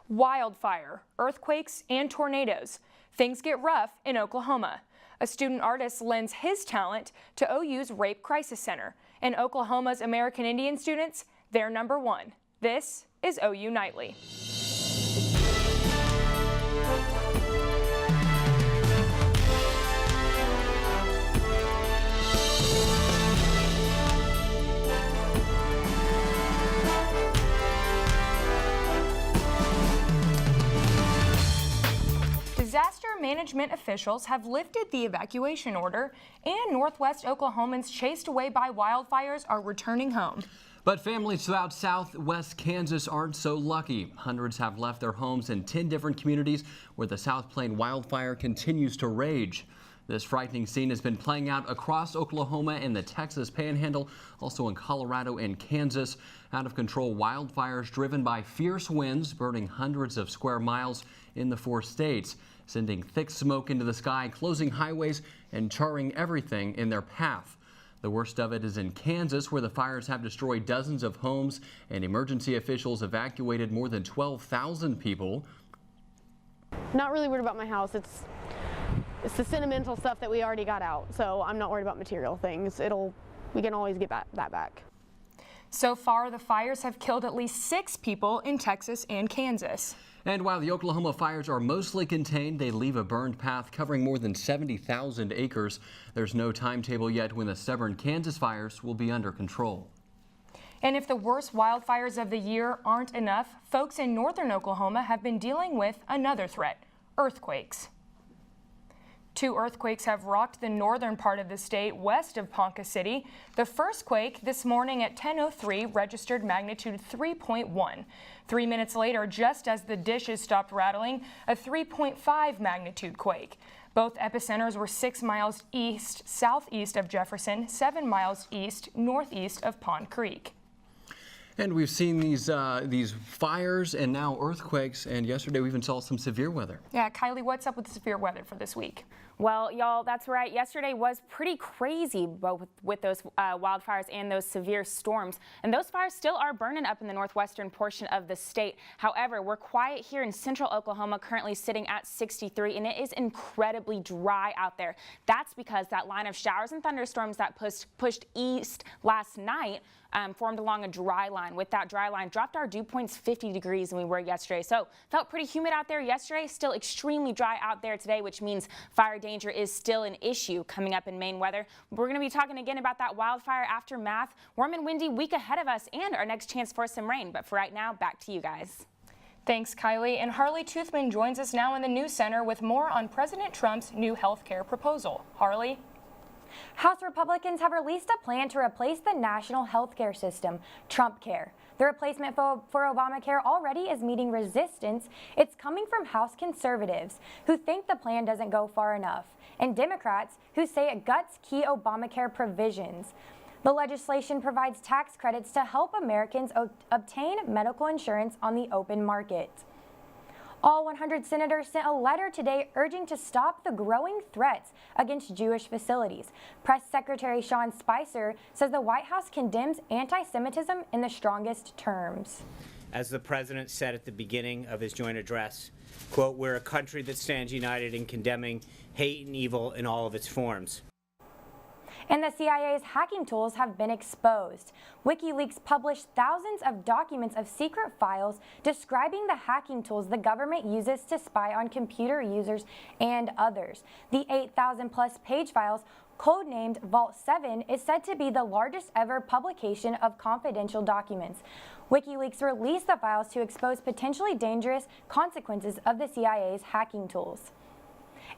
Wildfire, earthquakes, and tornadoes. Things get rough in Oklahoma. A student artist lends his talent to OU's Rape Crisis Center. And Oklahoma's American Indian students, they're #1. This is OU Nightly. Disaster management officials have lifted the evacuation order, and Northwest Oklahomans chased away by wildfires are returning home. But families throughout southwest Kansas aren't so lucky. Hundreds have left their homes in 10 different communities where the South Plain wildfire continues to rage. This frightening scene has been playing out across Oklahoma and the Texas Panhandle, also in Colorado and Kansas. Out of control wildfires driven by fierce winds, burning hundreds of square miles in the 4 states, sending thick smoke into the sky, closing highways and charring everything in their path. The worst of it is in Kansas, where the fires have destroyed dozens of homes and emergency officials evacuated more than 12,000 people. Not really worried about my house. It's the sentimental stuff that we already got out, so I'm not worried about material things. We can always get that back. So far, the fires have killed at least 6 people in Texas and Kansas. And while the Oklahoma fires are mostly contained, they leave a burned path covering more than 70,000 acres. There's no timetable yet when the stubborn Kansas fires will be under control. And if the worst wildfires of the year aren't enough, folks in northern Oklahoma have been dealing with another threat: earthquakes. 2 earthquakes have rocked the northern part of the state west of Ponca City. The first quake this morning at 10:03 registered magnitude 3.1. 3 minutes later, just as the dishes stopped rattling, a 3.5 magnitude quake. Both epicenters were 6 miles east southeast of Jefferson, 7 miles east northeast of Pond Creek. And we've seen these fires and now earthquakes, and yesterday we even saw some severe weather. Yeah, Kylie, what's up with the severe weather for this week? Well, y'all, that's right. Yesterday was pretty crazy, both with those wildfires and those severe storms. And those fires still are burning up in the northwestern portion of the state. However, we're quiet here in central Oklahoma, currently sitting at 63, and it is incredibly dry out there. That's because that line of showers and thunderstorms that pushed east last night formed along a dry line. With that dry line, dropped our dew points 50 degrees than we were yesterday. So felt pretty humid out there yesterday, still extremely dry out there today, which means fire danger is still an issue coming up in Maine weather. We're going to be talking again about that wildfire aftermath, warm and windy week ahead of us, and our next chance for some rain. But for right now, back to you guys. Thanks, Kylie. And Harley Toothman joins us now in the News Center with more on President Trump's new health care proposal. Harley? House Republicans have released a plan to replace the national health care system, Trump Care. The replacement for Obamacare already is meeting resistance. It's coming from House conservatives who think the plan doesn't go far enough, and Democrats who say it guts key Obamacare provisions. The legislation provides tax credits to help Americans obtain medical insurance on the open market. All 100 senators sent a letter today urging to stop the growing threats against Jewish facilities. Press Secretary Sean Spicer says the White House condemns anti-Semitism in the strongest terms. As the president said at the beginning of his joint address, quote, "We're a country that stands united in condemning hate and evil in all of its forms." And the CIA's hacking tools have been exposed. WikiLeaks published thousands of documents of secret files describing the hacking tools the government uses to spy on computer users and others. The 8,000-plus page files, codenamed Vault 7, is said to be the largest ever publication of confidential documents. WikiLeaks released the files to expose potentially dangerous consequences of the CIA's hacking tools.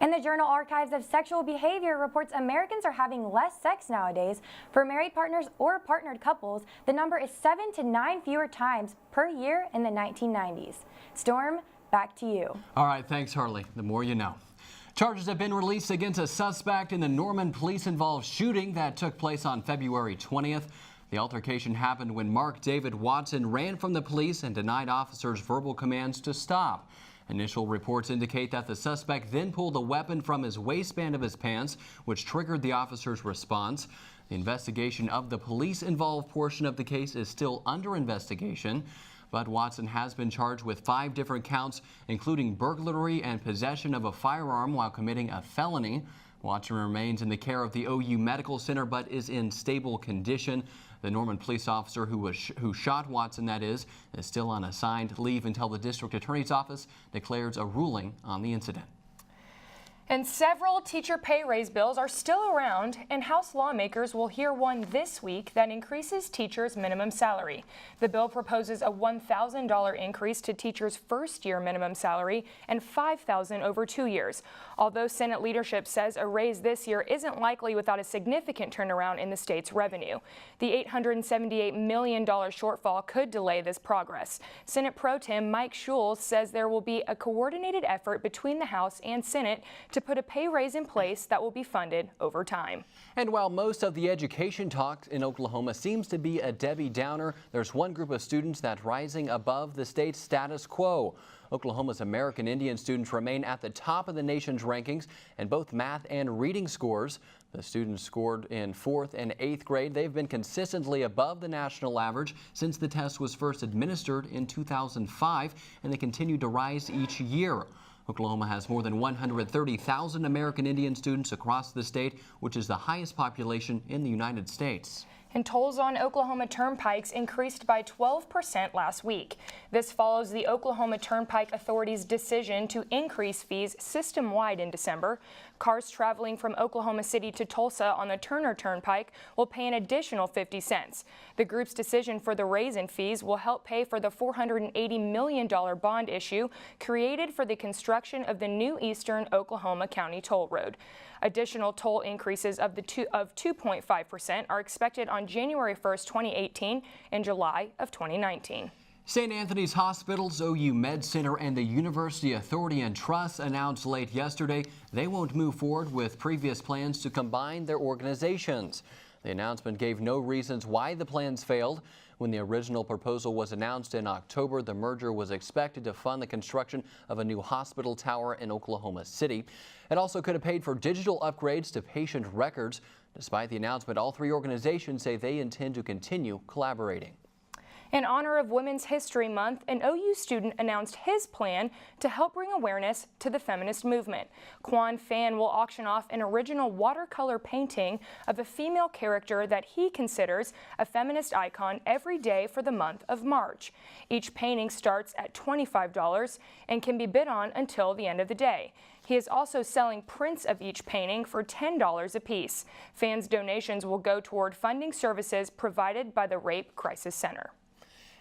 And the Journal Archives of Sexual Behavior reports Americans are having less sex nowadays. For married partners or partnered couples, the number is 7 to 9 fewer times per year in the 1990s. Storm, back to you. All right, thanks, Harley. The more you know. Charges have been released against a suspect in the Norman police-involved shooting that took place on February 20th. The altercation happened when Mark David Watson ran from the police and denied officers verbal commands to stop. Initial reports indicate that the suspect then pulled a weapon from his waistband of his pants, which triggered the officer's response. The investigation of the police-involved portion of the case is still under investigation. but Watson has been charged with 5 different counts, including burglary and possession of a firearm while committing a felony. Watson remains in the care of the OU Medical Center but is in stable condition. The Norman police officer who shot Watson, is still on assigned leave until the district attorney's office declares a ruling on the incident. And several teacher pay raise bills are still around, and House lawmakers will hear one this week that increases teachers' minimum salary. The bill proposes a $1,000 increase to teachers' first-year minimum salary and $5,000 over 2 years. Although Senate leadership says a raise this year isn't likely without a significant turnaround in the state's revenue. The $878 million shortfall could delay this progress. Senate Pro Tem Mike Schulz says there will be a coordinated effort between the House and Senate to put a pay raise in place that will be funded over time. And while most of the education talk in Oklahoma seems to be a Debbie Downer, there's one group of students that's rising above the state's status quo. Oklahoma's American Indian students remain at the top of the nation's rankings in both math and reading scores. The students scored in 4th and 8th grade. They've been consistently above the national average since the test was first administered in 2005, and they continue to rise each year. Oklahoma has more than 130,000 American Indian students across the state, which is the highest population in the United States. And tolls on Oklahoma turnpikes increased by 12% last week. This follows the Oklahoma Turnpike Authority's decision to increase fees system-wide in December. Cars traveling from Oklahoma City to Tulsa on the Turner Turnpike will pay an additional 50 cents. The group's decision for the raise in fees will help pay for the $480 million bond issue created for the construction of the new Eastern Oklahoma County Toll Road. Additional toll increases of 2.5% are expected on January 1st, 2018 and July of 2019. St. Anthony's Hospitals, OU Med Center, and the University Authority and Trust announced late yesterday they won't move forward with previous plans to combine their organizations. The announcement gave no reasons why the plans failed. When the original proposal was announced in October, the merger was expected to fund the construction of a new hospital tower in Oklahoma City. It also could have paid for digital upgrades to patient records. Despite the announcement, all 3 organizations say they intend to continue collaborating. In honor of Women's History Month, an OU student announced his plan to help bring awareness to the feminist movement. Quan Fan will auction off an original watercolor painting of a female character that he considers a feminist icon every day for the month of March. Each painting starts at $25 and can be bid on until the end of the day. He is also selling prints of each painting for $10 apiece. Fans' donations will go toward funding services provided by the Rape Crisis Center.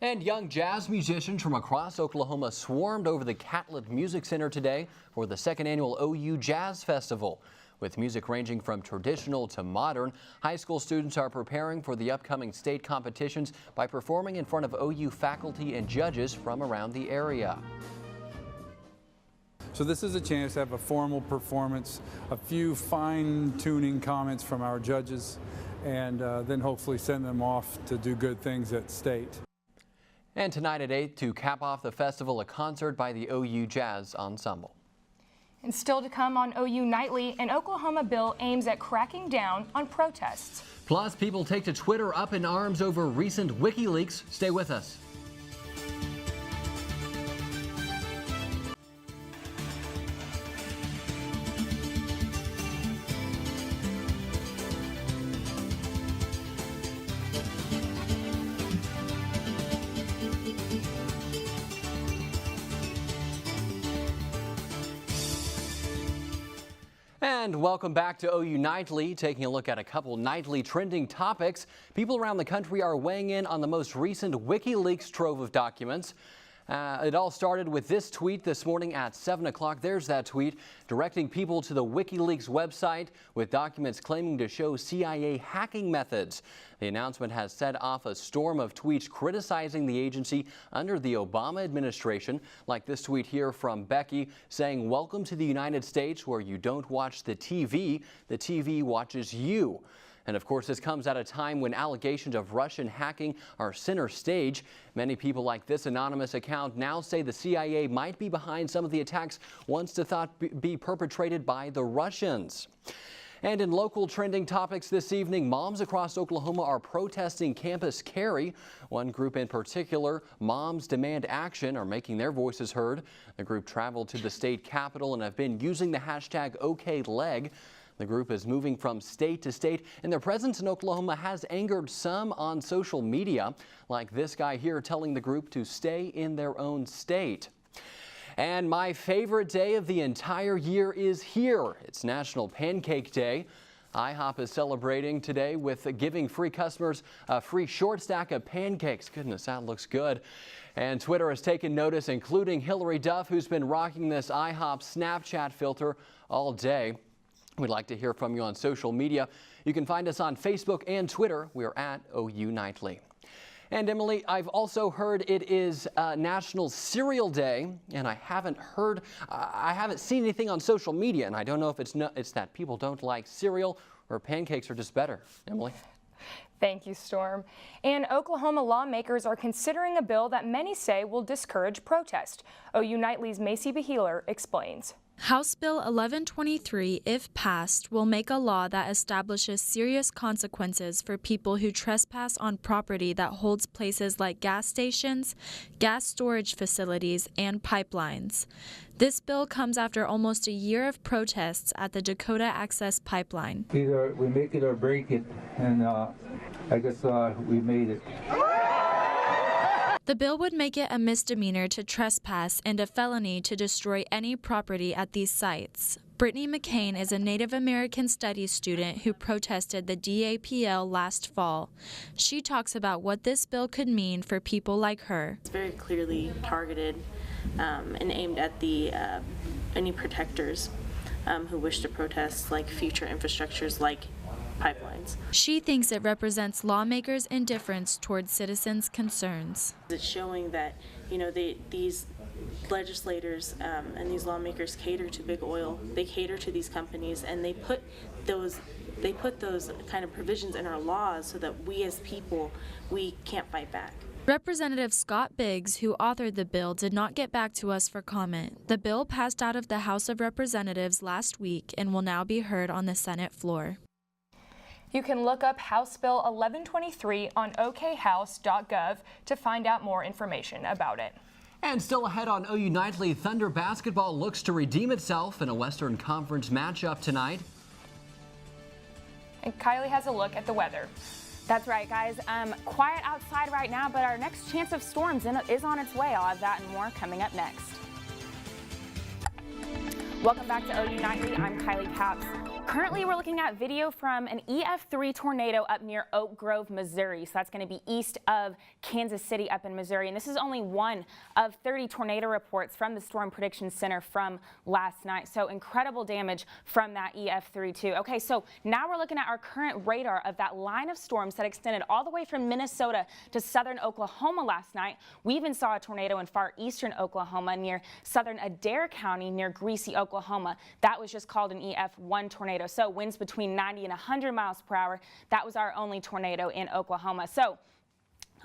And young jazz musicians from across Oklahoma swarmed over the Catlett Music Center today for the 2nd annual OU Jazz Festival. With music ranging from traditional to modern, high school students are preparing for the upcoming state competitions by performing in front of OU faculty and judges from around the area. So this is a chance to have a formal performance, a few fine-tuning comments from our judges, and then hopefully send them off to do good things at state. And tonight at 8 to cap off the festival, a concert by the OU Jazz Ensemble. And still to come on OU Nightly, an Oklahoma bill aims at cracking down on protests. Plus, people take to Twitter up in arms over recent WikiLeaks. Stay with us. And welcome back to OU Nightly, taking a look at a couple nightly trending topics. People around the country are weighing in on the most recent WikiLeaks trove of documents. It all started with this tweet this morning at 7 o'clock. There's that tweet directing people to the WikiLeaks website with documents claiming to show CIA hacking methods. The announcement has set off a storm of tweets criticizing the agency under the Obama administration, like this tweet here from Becky saying, "Welcome to the United States where you don't watch the TV watches you." And of course, this comes at a time when allegations of Russian hacking are center stage. Many people like this anonymous account now say the CIA might be behind some of the attacks once thought be perpetrated by the Russians. And in local trending topics this evening, moms across Oklahoma are protesting campus carry. One group in particular, Moms Demand Action, are making their voices heard. The group traveled to the state capitol and have been using the hashtag OKLeg. The group is moving from state to state, and their presence in Oklahoma has angered some on social media, like this guy here telling the group to stay in their own state. And my favorite day of the entire year is here. It's National Pancake Day. IHOP is celebrating today with giving free customers a free short stack of pancakes. Goodness, that looks good. And Twitter has taken notice, including Hillary Duff, who's been rocking this IHOP Snapchat filter all day. We'd like to hear from you on social media. You can find us on Facebook and Twitter. We're at OU Nightly. And Emily, I've also heard it is National Cereal Day, and I haven't seen anything on social media, and I don't know if it's that people don't like cereal or pancakes are just better. Emily? Thank you, Storm. And Oklahoma lawmakers are considering a bill that many say will discourage protest. OU Nightly's Macy Beheeler explains. House Bill 1123, if passed, will make a law that establishes serious consequences for people who trespass on property that holds places like gas stations, gas storage facilities, and pipelines. This bill comes after almost a year of protests at the Dakota Access Pipeline. Either we make it or break it, and I guess we made it. The bill would make it a misdemeanor to trespass and a felony to destroy any property at these sites. Brittany McCain is a Native American Studies student who protested the DAPL last fall. She talks about what this bill could mean for people like her. It's very clearly targeted and aimed at any protectors who wish to protest like future infrastructures like pipelines. She thinks it represents lawmakers' indifference towards citizens' concerns. It's showing that, these legislators and these lawmakers cater to big oil. They cater to these companies, and they put those kind of provisions in our laws so that we as people, we can't fight back. Representative Scott Biggs, who authored the bill, did not get back to us for comment. The bill passed out of the House of Representatives last week and will now be heard on the Senate floor. You can look up House Bill 1123 on okhouse.gov to find out more information about it. And still ahead on OU Nightly, Thunder basketball looks to redeem itself in a Western Conference matchup tonight. And Kylie has a look at the weather. That's right, guys. Quiet outside right now, but our next chance of storms is on its way. I'll have that and more coming up next. Welcome back to OU Nightly. I'm Kylie Capps. Currently, we're looking at video from an EF3 tornado up near Oak Grove, Missouri. So that's going to be east of Kansas City up in Missouri. And this is only one of 30 tornado reports from the Storm Prediction Center from last night. So incredible damage from that EF3 too. Okay, so now we're looking at our current radar of that line of storms that extended all the way from Minnesota to southern Oklahoma last night. We even saw a tornado in far eastern Oklahoma near southern Adair County near Greasy, Oklahoma. That was just called an EF1 tornado. So winds between 90 and 100 miles per hour. That was our only tornado in Oklahoma. So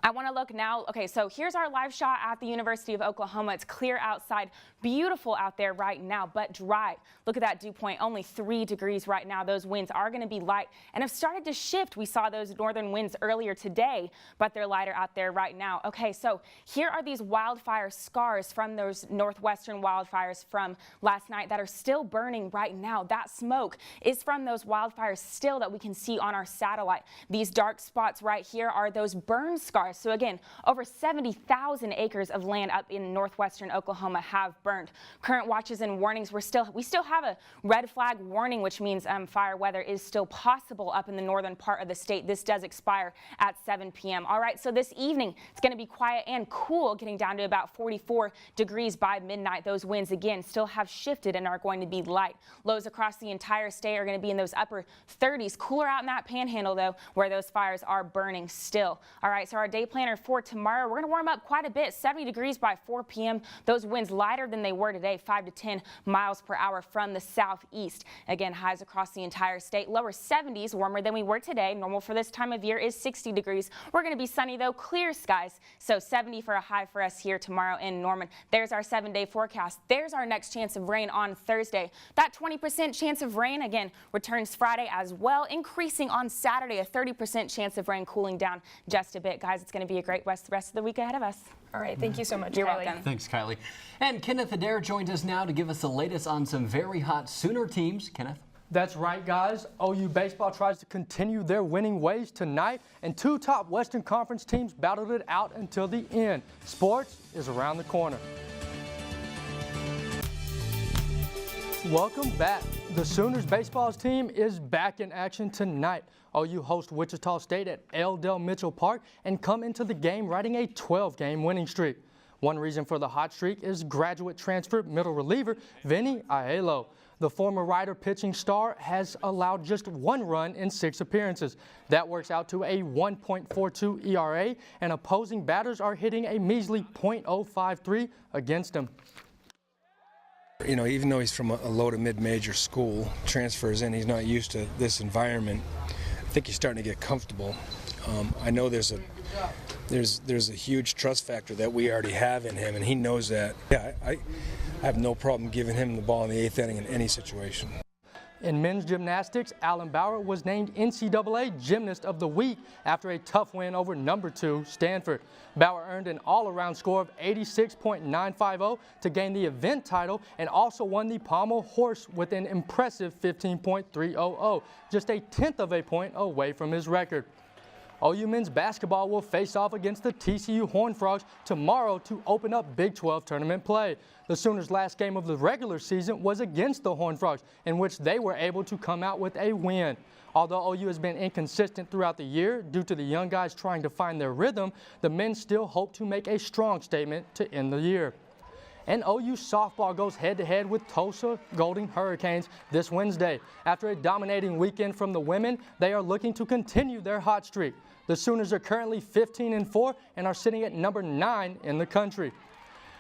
I want to look now. Okay, so here's our live shot at the University of Oklahoma. It's clear outside, beautiful out there right now, but dry. Look at that dew point, only 3 degrees right now. Those winds are going to be light and have started to shift. We saw those northern winds earlier today, but they're lighter out there right now. Okay, so here are these wildfire scars from those northwestern wildfires from last night that are still burning right now. That smoke is from those wildfires still that we can see on our satellite. These dark spots right here are those burn scars. So again, over 70,000 acres of land up in northwestern Oklahoma have burned. Current watches and warnings, we still have a red flag warning, which means fire weather is still possible up in the northern part of the state. This does expire at 7 p.m. All right, so this evening it's going to be quiet and cool, getting down to about 44 degrees by midnight. Those winds again still have shifted and are going to be light. Lows across the entire state are going to be in those upper 30s. Cooler out in that panhandle though, where those fires are burning still. All right, so our day planner for tomorrow. We're going to warm up quite a bit, 70 degrees by 4 p.m. Those winds lighter than they were today, 5 to 10 miles per hour from the southeast. Again, highs across the entire state, lower 70s, warmer than we were today. Normal for this time of year is 60 degrees. We're going to be sunny though, clear skies. So 70 for a high for us here tomorrow in Norman. There's our 7-day forecast. There's our next chance of rain on Thursday. That 20% chance of rain again returns Friday as well, increasing on Saturday, a 30% chance of rain, cooling down just a bit. Guys, it's going to be a great rest of the week ahead of us. All right, thank you so much, You're Kylie. welcome. Thanks, Kylie. And Kenneth Adair joins us now to give us the latest on some very hot Sooner teams. Kenneth? That's right, guys. OU baseball tries to continue their winning ways tonight, and two top Western Conference teams battled it out until the end. Sports is around the corner. Welcome back. The Sooners baseball team is back in action tonight. OU hosts Wichita State at L. Del Mitchell Park and come into the game riding a 12-game winning streak. One reason for the hot streak is graduate transfer middle reliever Vinny Aiello. The former Rider pitching star has allowed just 1 run in 6 appearances. That works out to a 1.42 ERA, and opposing batters are hitting a measly .053 against him. You know, even though he's from a low to mid-major school, transfers in, he's not used to this environment. I think he's starting to get comfortable. I know there's a huge trust factor that we already have in him, and he knows that. Yeah, I have no problem giving him the ball in the 8th inning in any situation. In men's gymnastics, Alan Bauer was named NCAA Gymnast of the Week after a tough win over number 2 Stanford. Bauer earned an all-around score of 86.950 to gain the event title and also won the pommel horse with an impressive 15.300, just a 1/10 of a point away from his record. OU men's basketball will face off against the TCU Horned Frogs tomorrow to open up Big 12 tournament play. The Sooners' last game of the regular season was against the Horned Frogs, in which they were able to come out with a win. Although OU has been inconsistent throughout the year due to the young guys trying to find their rhythm, the men still hope to make a strong statement to end the year. And OU softball goes head-to-head with Tulsa Golden Hurricanes this Wednesday. After a dominating weekend from the women, they are looking to continue their hot streak. The Sooners are currently 15-4 and are sitting at number 9 in the country.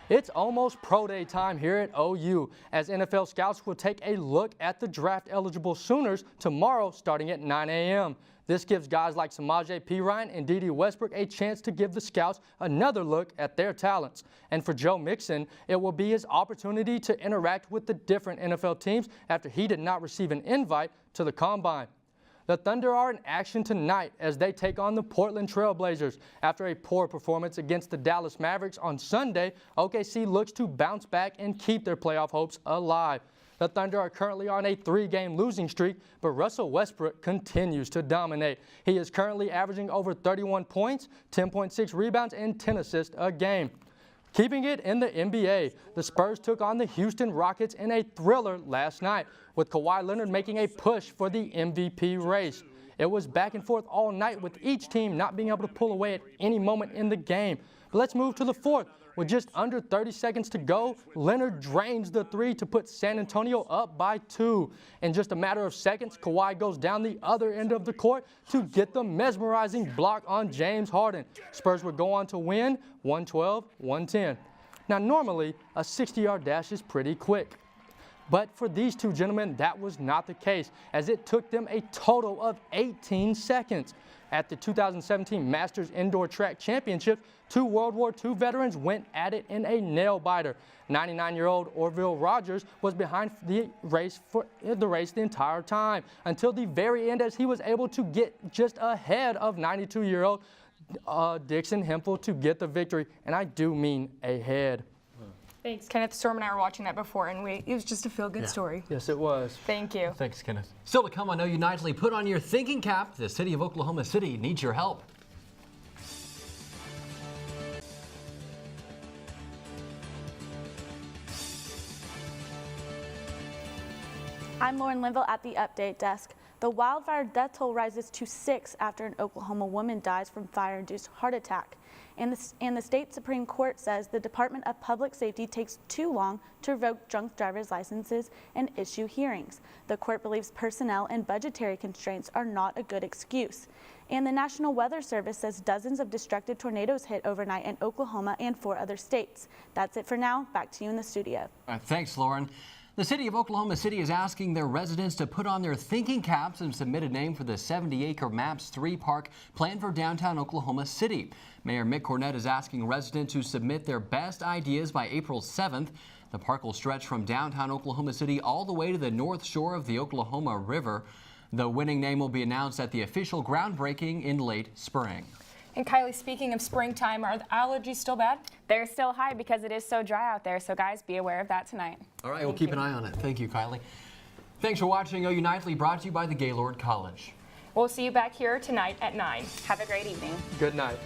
It's almost pro day time here at OU, as NFL scouts will take a look at the draft-eligible Sooners tomorrow starting at 9 a.m. This gives guys like Samaje Perine and Dede Westbrook a chance to give the scouts another look at their talents. And for Joe Mixon, it will be his opportunity to interact with the different NFL teams after he did not receive an invite to the Combine. The Thunder are in action tonight as they take on the Portland Trail Blazers. After a poor performance against the Dallas Mavericks on Sunday, OKC looks to bounce back and keep their playoff hopes alive. The Thunder are currently on a 3-game losing streak, but Russell Westbrook continues to dominate. He is currently averaging over 31 points, 10.6 rebounds, and 10 assists a game. Keeping it in the NBA, the Spurs took on the Houston Rockets in a thriller last night, with Kawhi Leonard making a push for the MVP race. It was back and forth all night, with each team not being able to pull away at any moment in the game. But let's move to the fourth. With just under 30 seconds to go, Leonard drains the 3 to put San Antonio up by 2. In just a matter of seconds, Kawhi goes down the other end of the court to get the mesmerizing block on James Harden. Spurs would go on to win 112-110. Now, normally, a 60-yard dash is pretty quick. But for these two gentlemen, that was not the case, as it took them a total of 18 seconds. At the 2017 Masters Indoor Track Championship, 2 World War II veterans went at it in a nail-biter. 99-year-old Orville Rogers was behind the race the entire time, until the very end, as he was able to get just ahead of 92-year-old Dixon Hemphill to get the victory, and I do mean ahead. Thanks, Kenneth. Storm and I were watching that before, and it was just a feel-good story. Yes, it was. Thank you. Thanks, Kenneth. Still to come on OU Nightly, put on your thinking cap. The city of Oklahoma City needs your help. I'm Lauren Linville at the Update Desk. The wildfire death toll rises to 6 after an Oklahoma woman dies from fire-induced heart attack. And the state Supreme Court says the Department of Public Safety takes too long to revoke drunk drivers' licenses and issue hearings. The court believes personnel and budgetary constraints are not a good excuse. And the National Weather Service says dozens of destructive tornadoes hit overnight in Oklahoma and 4 other states. That's it for now. Back to you in the studio. Thanks, Lauren. The city of Oklahoma City is asking their residents to put on their thinking caps and submit a name for the 70-acre MAPS 3 park planned for downtown Oklahoma City. Mayor Mick Cornett is asking residents to submit their best ideas by April 7th. The park will stretch from downtown Oklahoma City all the way to the north shore of the Oklahoma River. The winning name will be announced at the official groundbreaking in late spring. And Kylie, speaking of springtime, are the allergies still bad? They're still high because it is so dry out there. So guys, be aware of that tonight. All right, we'll keep an eye on it. Thank you, Kylie. Thanks for watching OU Nightly, brought to you by the Gaylord College. We'll see you back here tonight at 9. Have a great evening. Good night.